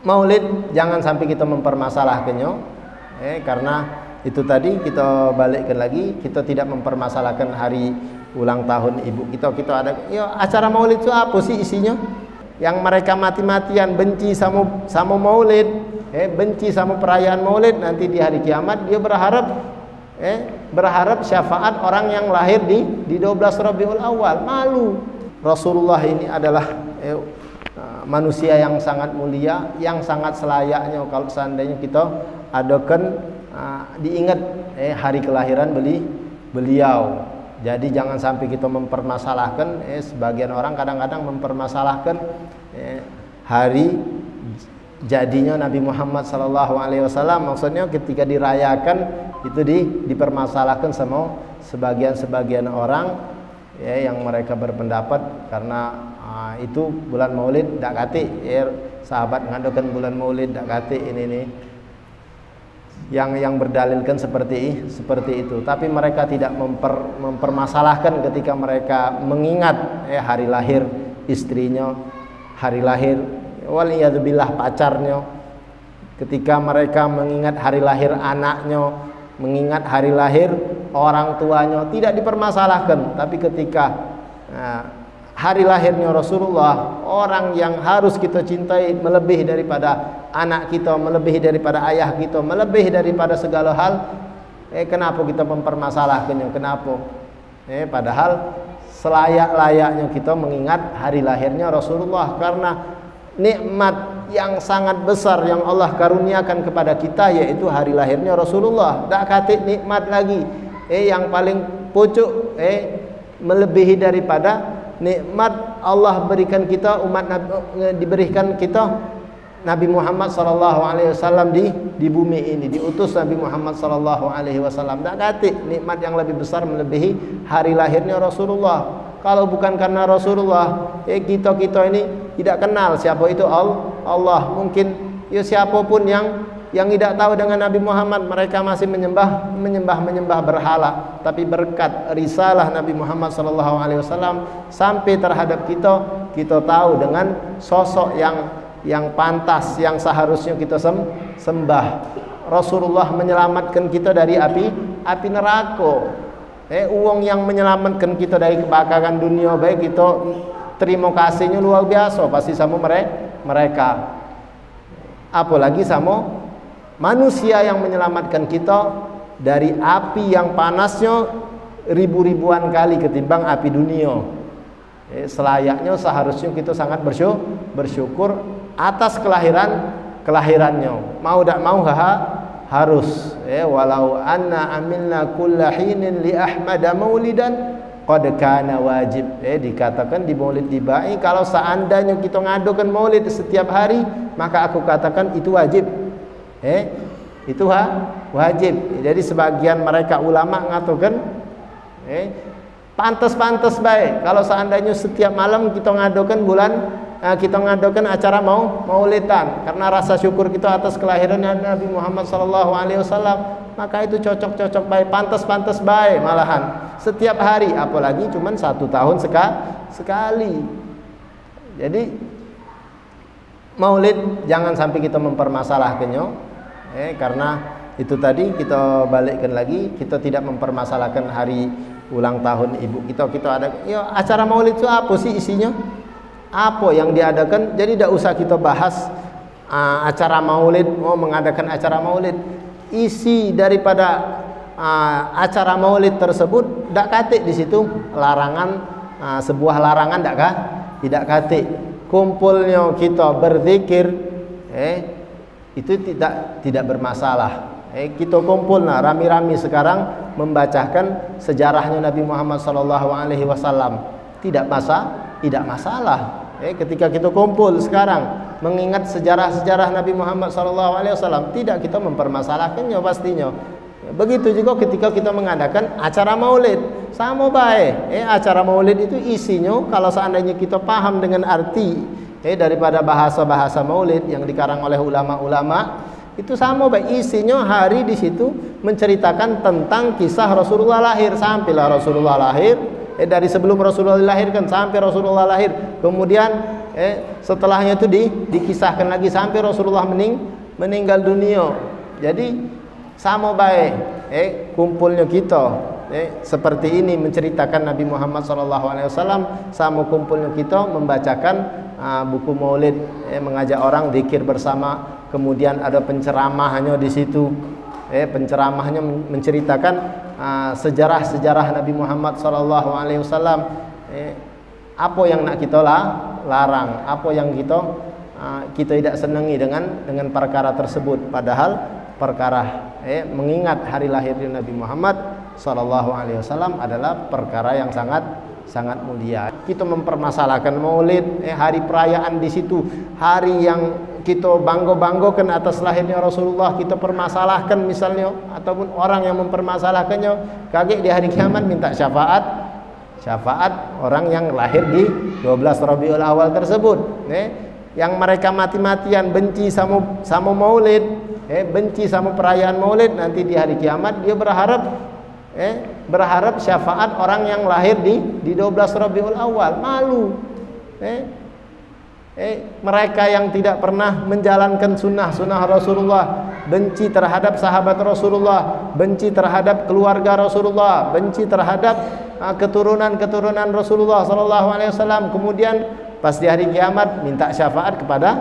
Maulid jangan sampai kita mempermasalahkannya, karena itu tadi kita balikkan lagi, kita tidak mempermasalahkan hari ulang tahun ibu kita. Kita ada acara Maulid itu apa sih isinya? Yang mereka mati-matian benci sama Maulid, benci sama perayaan Maulid, nanti di hari kiamat dia berharap syafaat orang yang lahir di 12 Rabiul Awal. Malu. Rasulullah ini adalah manusia yang sangat mulia, yang sangat selayaknya kalau seandainya kita adakan diingat hari kelahiran beliau. Jadi jangan sampai kita mempermasalahkan. Sebagian orang kadang-kadang mempermasalahkan hari jadinya Nabi Muhammad SAW. Maksudnya ketika dirayakan itu dipermasalahkan sama sebagian orang yang mereka berpendapat karena itu bulan Maulid dak kate, sahabat ngadakan bulan Maulid dak kate ini yang berdalilkan seperti itu. Tapi mereka tidak mempermasalahkan ketika mereka mengingat hari lahir istrinya, hari lahir waliyadzubillah pacarnya, ketika mereka mengingat hari lahir anaknya, mengingat hari lahir orang tuanya, tidak dipermasalahkan. Tapi ketika hari lahirnya Rasulullah, orang yang harus kita cintai melebihi daripada anak kita, melebihi daripada ayah kita, melebihi daripada segala hal, kenapa kita mempermasalahkannya? Kenapa? Padahal selayak-layaknya kita mengingat hari lahirnya Rasulullah, karena nikmat yang sangat besar yang Allah karuniakan kepada kita yaitu hari lahirnya Rasulullah. Tak kate nikmat lagi yang paling pucuk melebihi daripada nikmat Allah berikan kita diberikan kita Nabi Muhammad SAW di bumi ini, diutus Nabi Muhammad SAW. Tak kate nikmat yang lebih besar melebihi hari lahirnya Rasulullah. Kalau bukan karena Rasulullah, kita ini tidak kenal siapa itu Allah. Mungkin siapapun yang tidak tahu dengan Nabi Muhammad, mereka masih menyembah berhala. Tapi berkat risalah Nabi Muhammad SAW sampai terhadap kita tahu dengan sosok yang pantas, yang seharusnya kita sembah. Rasulullah menyelamatkan kita dari api neraka. Uang yang menyelamatkan kita dari kebakaran dunia, baik kita terima kasihnya luar biasa pasti sama mereka. Apalagi sama manusia yang menyelamatkan kita dari api yang panasnya ribu-ribuan kali ketimbang api dunia. Selayaknya seharusnya kita sangat bersyukur atas kelahirannya. Mau tak mau harus walau anna amilna kulla hinin li ahmada maulidan qad kana wajib. Dikatakan di Maulid Dibai, kalau seandainya kita ngadukan maulid setiap hari, maka aku katakan itu wajib. Itu wajib. Jadi sebagian mereka ulama ngatakan pantas baik kalau seandainya setiap malam kita ngadukan acara maulidan karena rasa syukur kita atas kelahiran Nabi Muhammad SAW, maka itu cocok baik, pantas baik malahan setiap hari, apalagi cuman 1 tahun sekali. Jadi Maulid jangan sampai kita mempermasalahkannya, karena itu tadi kita balikkan lagi, kita tidak mempermasalahkan hari ulang tahun ibu kita. Kita ada acara Maulid itu apa sih isinya? Apa yang diadakan? Jadi tidak usah kita bahas acara Maulid, mengadakan acara Maulid. Isi daripada acara Maulid tersebut tidak kate di situ larangan, sebuah larangan tidak kate. Kumpulnya kita berzikir, itu tidak bermasalah. Kita kumpul rami-rami sekarang membacakan sejarahnya Nabi Muhammad SAW, tidak masalah. Ketika kita kumpul sekarang mengingat sejarah Nabi Muhammad SAW, tidak kita mempermasalahkannya pastinya. Begitu juga ketika kita mengadakan acara Maulid, sama baik. Acara Maulid itu isinya kalau seandainya kita paham dengan arti daripada bahasa Maulid yang dikarang oleh ulama-ulama, itu sama baik, isinya hari di situ menceritakan tentang kisah Rasulullah lahir, sampailah Rasulullah lahir, dari sebelum Rasulullah dilahirkan sampai Rasulullah lahir, kemudian Setelahnya itu dikisahkan lagi sampai Rasulullah meninggal dunia. Jadi sama baik kumpulnya kita seperti ini menceritakan Nabi Muhammad SAW, sama kumpulnya kita membacakan buku Maulid, mengajak orang zikir bersama, kemudian ada penceramahnya di situ. Penceramahnya menceritakan sejarah-sejarah Nabi Muhammad SAW. Apa yang nak kita larang, apa yang kita tidak senangi dengan perkara tersebut, padahal perkara mengingat hari lahirnya Nabi Muhammad SAW adalah perkara yang sangat mulia. Kita mempermasalahkan Maulid, hari perayaan di situ, hari yang kita bangga-banggakan atas lahirnya Rasulullah, kita permasalahkan misalnya, ataupun orang yang mempermasalahkannya kaget di hari kiamat minta syafaat orang yang lahir di 12 Rabiul Awal tersebut. Yang mereka mati-matian benci sama Maulid, benci sama perayaan Maulid, nanti di hari kiamat dia berharap syafaat orang yang lahir di 12 Rabiul Awal. Malu. Mereka yang tidak pernah menjalankan sunnah Rasulullah, benci terhadap sahabat Rasulullah, benci terhadap keluarga Rasulullah, benci terhadap keturunan Rasulullah SAW. Kemudian pas di hari kiamat minta syafaat kepada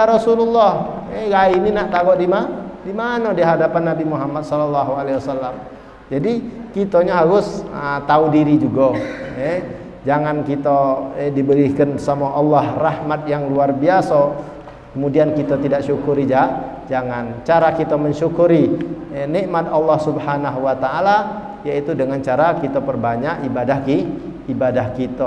Rasulullah. Ini nak takut di mana di hadapan Nabi Muhammad SAW. Jadi kitanya harus tahu diri juga. Jangan kita diberikan sama Allah rahmat yang luar biasa, kemudian kita tidak syukuri. Jangan. Cara kita mensyukuri nikmat Allah Subhanahu wa taala yaitu dengan cara kita perbanyak ibadah kita.